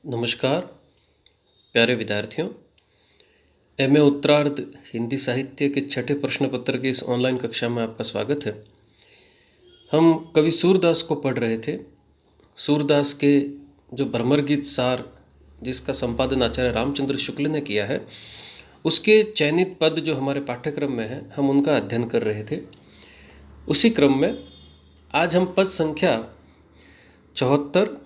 नमस्कार प्यारे विद्यार्थियों। एमए उत्तरार्ध हिंदी साहित्य के छठे प्रश्न पत्र की इस ऑनलाइन कक्षा में आपका स्वागत है। हम कवि सूरदास को पढ़ रहे थे। सूरदास के जो भ्रमर गीत सार, जिसका संपादन आचार्य रामचंद्र शुक्ल ने किया है, उसके चयनित पद जो हमारे पाठ्यक्रम में है, हम उनका अध्ययन कर रहे थे। उसी क्रम में आज हम पद संख्या 74,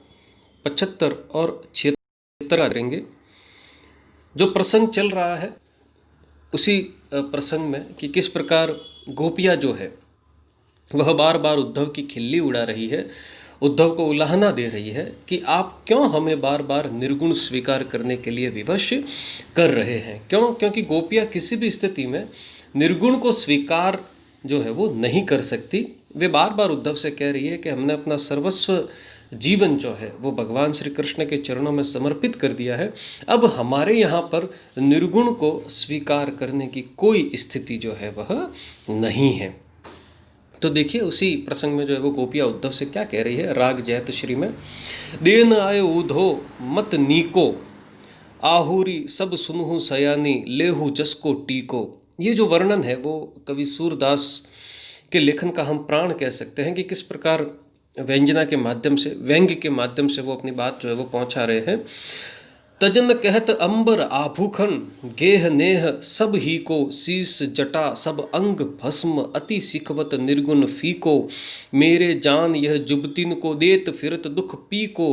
75 और 76 करेंगे। जो प्रसंग चल रहा है उसी प्रसंग में कि किस प्रकार गोपियाँ जो है वह बार बार उद्धव की खिल्ली उड़ा रही है, उद्धव को उलाहना दे रही है कि आप क्यों हमें बार बार निर्गुण स्वीकार करने के लिए विवश कर रहे हैं। क्योंकि गोपियाँ किसी भी स्थिति में निर्गुण को स्वीकार जो है वो नहीं कर सकती। वे बार बार उद्धव से कह रही है कि हमने अपना सर्वस्व जीवन जो है वो भगवान श्री कृष्ण के चरणों में समर्पित कर दिया है। अब हमारे यहाँ पर निर्गुण को स्वीकार करने की कोई स्थिति जो है वह नहीं है। तो देखिए उसी प्रसंग में जो है वो गोपियाँ उद्धव से क्या कह रही है। राग जैत श्री में देन आए उधो मत नीको, आहुरी सब सुनहु सयानी लेहु जसको टीको। ये जो वर्णन है वो कवि सूरदास के लेखन का हम प्राण कह सकते हैं कि किस प्रकार व्यंजना के माध्यम से, व्यंग्य के माध्यम से वो अपनी बात जो है वो पहुंचा रहे हैं। तजन कहत अंबर आभूखन, गेह नेह सब ही को, शीस जटा सब अंग भस्म, अति सिखवत निर्गुण फीको। मेरे जान यह जुबतिन को, देत फिरत दुख पी को।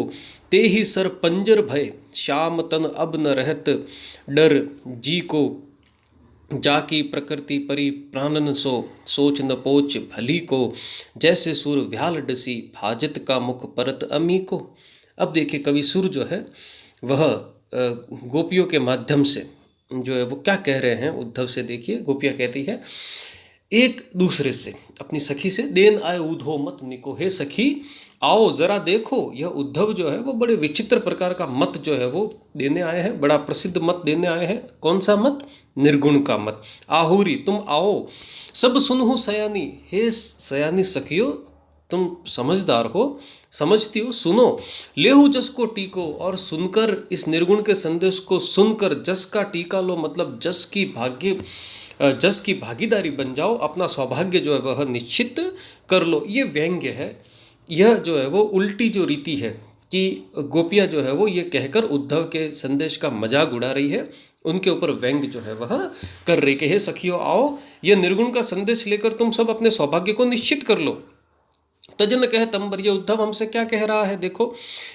ते ही सर पंजर भय, श्याम तन अब न रहत डर जी को। जाकी प्रकृति परी प्राणन सो, सोच न पोच भली को। जैसे सुर व्याल डसी, भाजत का मुख परत अमी को। अब देखिए कवि सुर जो है वह गोपियों के माध्यम से जो है वो क्या कह रहे हैं उद्धव से। देखिए गोपियाँ कहती है एक दूसरे से, अपनी सखी से, देन आए उधो मत निको, हे सखी आओ जरा देखो। यह उद्धव जो है वो बड़े विचित्र प्रकार का मत जो है वो देने आए हैं, बड़ा प्रसिद्ध मत देने आए हैं। कौन सा मत? निर्गुण का मत। आहुरी तुम आओ, सब सुनहु सयानी, हे सयानी सखियो तुम समझदार हो, समझती हो, सुनो। लेहु जस को टीको, और सुनकर इस निर्गुण के संदेश को सुनकर जस का टीका लो, मतलब जस की भागीदारी बन जाओ, अपना सौभाग्य जो है वह निश्चित कर लो। ये व्यंग्य है। यह जो है वो उल्टी जो रीति है कि गोपियाँ जो है वो ये कहकर उद्धव के संदेश का मजाक उड़ा रही है, उनके ऊपर व्यंग्य जो है वह कर रही कि हे सखियों आओ, ये निर्गुण का संदेश लेकर तुम सब अपने सौभाग्य को निश्चित कर लो। तजन कह तंबर, ये उद्धव हमसे क्या कह रहा है। देखो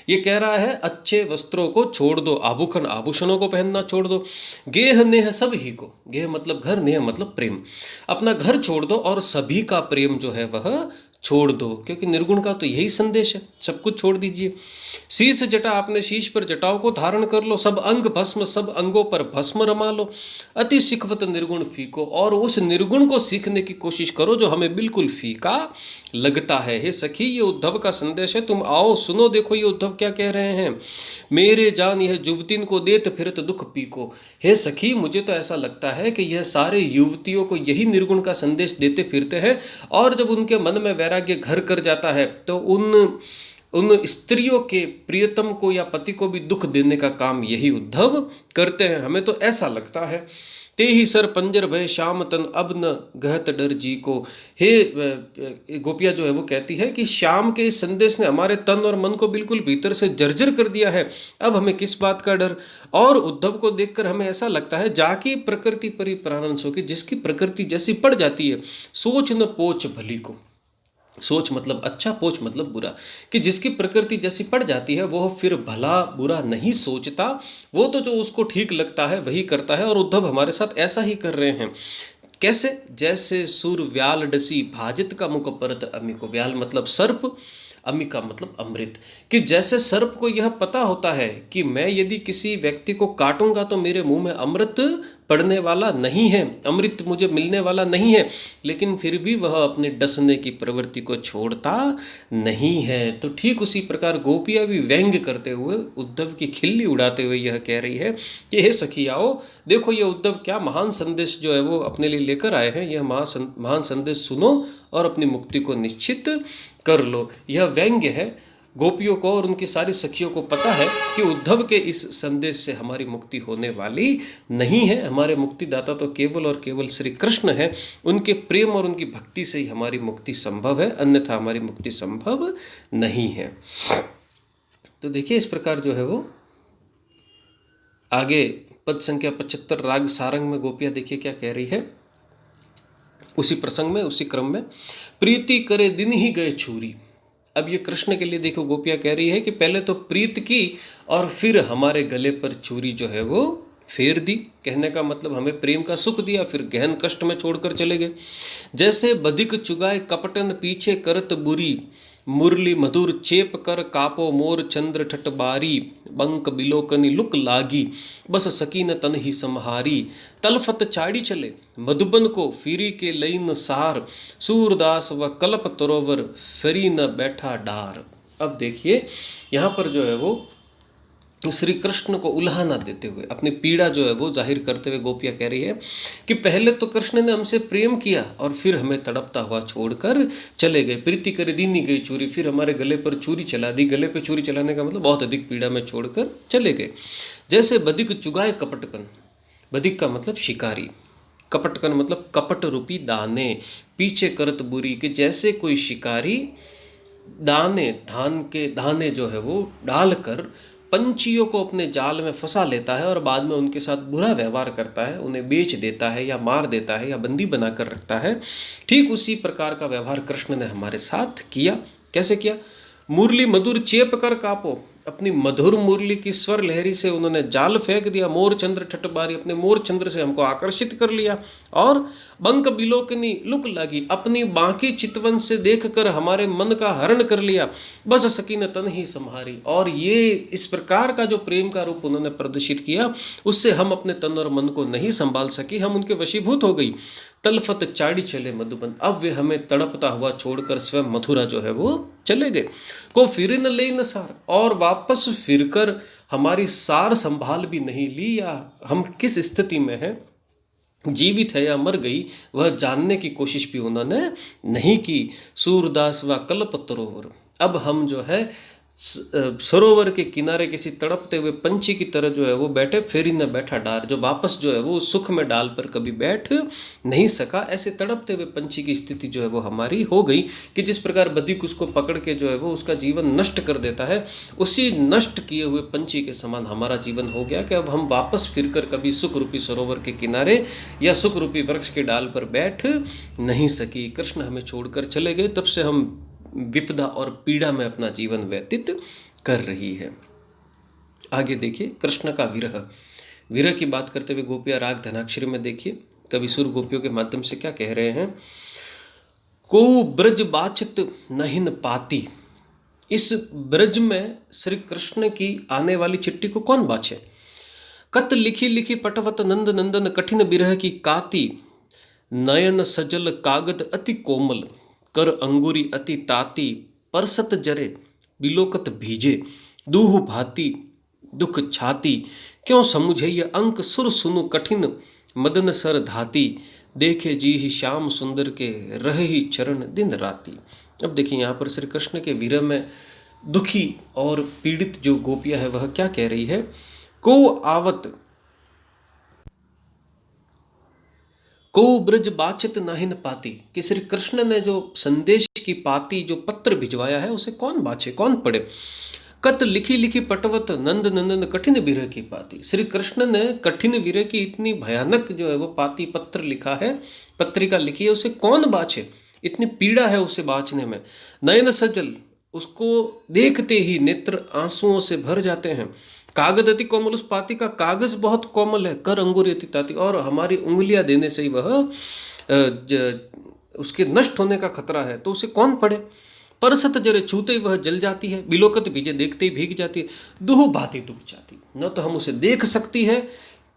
ये कह रहा है अच्छे वस्त्रों को छोड़ दो, आभूषण आभूषणों को पहनना छोड़ दो। गेह नेह सब ही को, गेह मतलब घर, नेह मतलब प्रेम। अपना घर छोड़ दो और सभी का प्रेम जो है वह छोड़ दो, क्योंकि निर्गुण का तो यही संदेश है, सब कुछ छोड़ दीजिए। शीश जटा, अपने शीश पर जटाओं को धारण कर लो। सब अंग भस्म, सब अंगों पर भस्म रमा लो। अति सिखवत निर्गुण फीको, और उस निर्गुण को सीखने की कोशिश करो जो हमें बिल्कुल फीका लगता है। हे सखी ये उद्धव का संदेश है, तुम आओ सुनो। देखो ये उद्धव क्या कह रहे हैं। मेरे जान यह जुवतिन को, देत फिरत दुख पीको। हे सखी मुझे तो ऐसा लगता है कि यह सारे युवतियों को यही निर्गुण का संदेश देते फिरते हैं, और जब उनके मन में वैराग्य घर कर जाता है तो उन स्त्रियों के प्रियतम को या पति को भी दुख देने का काम यही उद्धव करते हैं। हमें तो ऐसा लगता है। ते ही सर पंजर भय, श्याम तन अब न गहत डर जी को। हे गोपिया जो है वो कहती है कि श्याम के इस संदेश ने हमारे तन और मन को बिल्कुल भीतर से जर्जर कर दिया है, अब हमें किस बात का डर। और उद्धव को देखकर हमें ऐसा लगता है जाकी प्रकृति परि प्राणन सो, की जिसकी प्रकृति जैसी पड़ जाती है, सोच न पोच भली को। सोच मतलब अच्छा, पोच मतलब बुरा, कि जिसकी प्रकृति जैसी पड़ जाती है वह फिर भला बुरा नहीं सोचता, वो तो जो उसको ठीक लगता है वही करता है। और उद्धव हमारे साथ ऐसा ही कर रहे हैं। कैसे? जैसे सुर व्याल डसी, भाजित का मुख परत अमी को। व्याल मतलब सर्प, अमी का मतलब अमृत। कि जैसे सर्प को यह पता होता है कि मैं यदि किसी व्यक्ति को काटूंगा तो मेरे मुंह में अमृत पड़ने वाला नहीं है, अमृत मुझे मिलने वाला नहीं है, लेकिन फिर भी वह अपने डसने की प्रवृत्ति को छोड़ता नहीं है। तो ठीक उसी प्रकार गोपियाँ भी व्यंग्य करते हुए, उद्धव की खिल्ली उड़ाते हुए यह कह रही है कि हे सखी आओ देखो ये उद्धव क्या महान संदेश जो है वो अपने लिए लेकर आए हैं। यह महान संदेश सुनो और अपनी मुक्ति को निश्चित कर लो। यह व्यंग्य है। गोपियों को और उनकी सारी सखियों को पता है कि उद्धव के इस संदेश से हमारी मुक्ति होने वाली नहीं है। हमारे मुक्तिदाता तो केवल और केवल श्री कृष्ण है। उनके प्रेम और उनकी भक्ति से ही हमारी मुक्ति संभव है, अन्यथा हमारी मुक्ति संभव नहीं है। तो देखिए इस प्रकार जो है वो आगे पद संख्या 75 राग सारंग में गोपियाँ देखिए क्या कह रही है। उसी प्रसंग में, उसी क्रम में, प्रीति करे दिन ही गए छूरी। अब ये कृष्ण के लिए देखो गोपियाँ कह रही है कि पहले तो प्रीत की और फिर हमारे गले पर छुरी जो है वो फेर दी। कहने का मतलब हमें प्रेम का सुख दिया, फिर गहन कष्ट में छोड़कर चले गए। जैसे बधिक चुगाए कपटन पीछे करत बुरी, मुरली मधुर चेप कर कापो मोर चंद्र ठटबारी, बंक बिलोकनी लुक लागी, बस सकीन तन ही समहारी, तलफत चाड़ी चले मधुबन को फिरी के लईन सार, सूरदास व कल्प तरोवर फरी न बैठा डार। अब देखिए यहाँ पर जो है वो श्री कृष्ण को उल्हाना देते हुए, अपनी पीड़ा जो है वो जाहिर करते हुए गोपियाँ कह रही है कि पहले तो कृष्ण ने हमसे प्रेम किया और फिर हमें तड़पता हुआ छोड़कर चले गए। प्रीति करे दीनी गई चूरी, फिर हमारे गले पर चूरी चला दी। गले पर चूरी चलाने का मतलब बहुत अधिक पीड़ा में छोड़कर चले गए। जैसे बधिक चुगाए कपटकन, बधिक का मतलब शिकारी, कपटकन मतलब कपट रूपी दाने, पीछे करत बुरी, कि जैसे कोई शिकारी दाने, धान के दाने जो है वो डालकर पंछियों को अपने जाल में फंसा लेता है और बाद में उनके साथ बुरा व्यवहार करता है, उन्हें बेच देता है या मार देता है या बंदी बनाकर रखता है। ठीक उसी प्रकार का व्यवहार कृष्ण ने हमारे साथ किया। कैसे किया? मुरली मधुर चेप कर कापो, अपनी मधुर मुरली की स्वर लहरी से उन्होंने जाल फेंक दिया। मोर चंद्र ठटबारी, अपने मोर चंद्र से हमको आकर्षित कर लिया। और बंक बिलोकनी लुक लगी, अपनी बांकी चितवन से देखकर हमारे मन का हरण कर लिया। बस सकीन तन ही संहारी। और ये इस प्रकार का जो प्रेम का रूप उन्होंने प्रदर्शित किया, उससे हम अपने तन और मन को नहीं संभाल सकी, हम उनके वशीभूत हो गई। तलफत चाड़ी चले मधुबन, अब वे हमें तड़पता हुआ छोड़कर स्वयं मथुरा जो है वो चले गए। को फिर न ले न सार, और वापस फिरकर हमारी सार संभाल भी नहीं ली, या हम किस स्थिति में हैं, जीवित है या मर गई, वह जानने की कोशिश भी उन्होंने नहीं की। सूरदास व कल्प तरोवर, अब हम जो है सरोवर के किनारे किसी तड़पते हुए पंछी की तरह जो है वो बैठे, फेरी न बैठा डार, जो वापस जो है वो सुख में डाल पर कभी बैठ नहीं सका। ऐसे तड़पते हुए पंछी की स्थिति जो है वो हमारी हो गई कि जिस प्रकार बधिक उसको पकड़ के जो है वो उसका जीवन नष्ट कर देता है, उसी नष्ट किए हुए पंछी के समान हमारा जीवन हो गया कि अब हम वापस फिरकर कभी सुख रूपी सरोवर के किनारे या सुख रूपी वृक्ष के डाल पर बैठ नहीं सकी। कृष्ण हमें छोड़कर चले गए, तब से हम विपदा और पीड़ा में अपना जीवन व्यतीत कर रही है। आगे देखिए कृष्ण का विरह। विरह की बात करते हुए गोपियाँ राग धनाक्षरी में देखिए कवि सुर गोपियों के माध्यम से क्या कह रहे हैं। को ब्रज बाचित नहिन पाती, इस ब्रज में श्री कृष्ण की आने वाली चिट्ठी को कौन बाचे। कत लिखी लिखी पटवत नंद नंदन, कठिन बिरह की काती, नयन सजल कागद अति कोमल, कर अंगुरी अति ताती, परसत जरे बिलोकत भीजे, दूह भाती दुख छाती, क्यों समुझे ये अंक सुर सुनु कठिन, मदन सर धाती, देखे जी ही श्याम सुंदर के रह ही चरण दिन राती। अब देखिए यहाँ पर श्री कृष्ण के विरह में दुखी और पीड़ित जो गोपियाँ है वह क्या कह रही है। को आवत को ब्रज बाचित नाहिन पाती, कि श्री कृष्ण ने जो संदेश की पाती, जो पत्र भिजवाया है, उसे कौन बाचे, कौन पढ़े। कत लिखी लिखी पटवत नंद नंदन, कठिन विरह की पाती, श्री कृष्ण ने कठिन विरह की इतनी भयानक जो है वो पाती पत्र लिखा है, पत्रिका लिखी है, उसे कौन बाचे, इतनी पीड़ा है उसे बाँचने में। नयन सजल, उसको देखते ही नेत्र आंसुओं से भर जाते हैं। कागज अति कोमल, उस पाती का कागज बहुत कोमल है। कर अंगूरी अति ताती, और हमारी उंगलियां देने से ही वह उसके नष्ट होने का खतरा है, तो उसे कौन पढ़े। परसत जरे, छूते ही वह जल जाती है। बिलोकत भीजे, देखते ही भीग जाती है। दुह भाती दुख जाती, न तो हम उसे देख सकती है,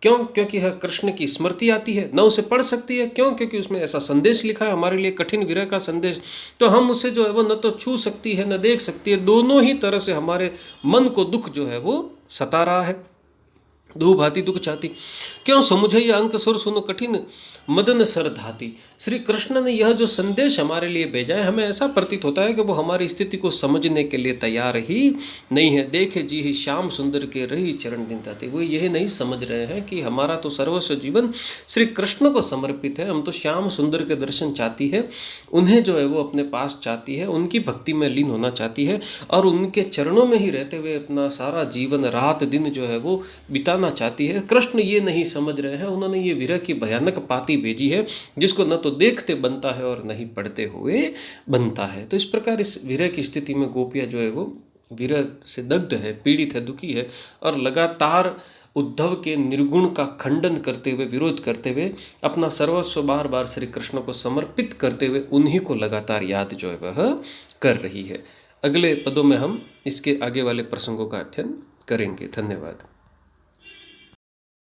क्यों, क्योंकि यह कृष्ण की स्मृति आती है, न उसे पढ़ सकती है, क्यों, क्योंकि उसमें ऐसा संदेश लिखा है हमारे लिए, कठिन विरह का संदेश। तो हम उसे जो है वो न तो छू सकती है न देख सकती है, दोनों ही तरह से हमारे मन को दुख जो है वो सता रहा है। दो भांति दुख चाहती, क्यों समुझई अंक सुर सुनो कठिन मदन सर धाती। श्री कृष्ण ने यह जो संदेश हमारे लिए भेजा है, हमें ऐसा प्रतीत होता है कि वो हमारी स्थिति को समझने के लिए तैयार ही नहीं है। देखे जी ही श्याम सुंदर के रही चरण निंदाते, वो यही नहीं समझ रहे हैं कि हमारा तो सर्वस्व जीवन श्री कृष्ण को समर्पित है। हम तो श्याम सुंदर के दर्शन चाहती है, उन्हें जो है वो अपने पास चाहती है, उनकी भक्ति में लीन होना चाहती है और उनके चरणों में ही रहते हुए अपना सारा जीवन रात दिन जो है वो बिताना चाहती है। कृष्ण ये नहीं समझ रहे हैं, उन्होंने ये विरह की भयानक पाती भेजी है जिसको न तो देखते बनता है और न ही पढ़ते हुए बनता है। तो इस प्रकार इस विरह की स्थिति में गोपियाँ जो है वो विरह से दग्ध है, पीड़ित है, दुखी है और लगातार उद्धव के निर्गुण का खंडन करते हुए, विरोध करते हुए, अपना सर्वस्व बार बार श्री कृष्ण को समर्पित करते हुए उन्हीं को लगातार याद जो है वह कर रही है। अगले पदों में हम इसके आगे वाले प्रसंगों का अध्ययन करेंगे। धन्यवाद।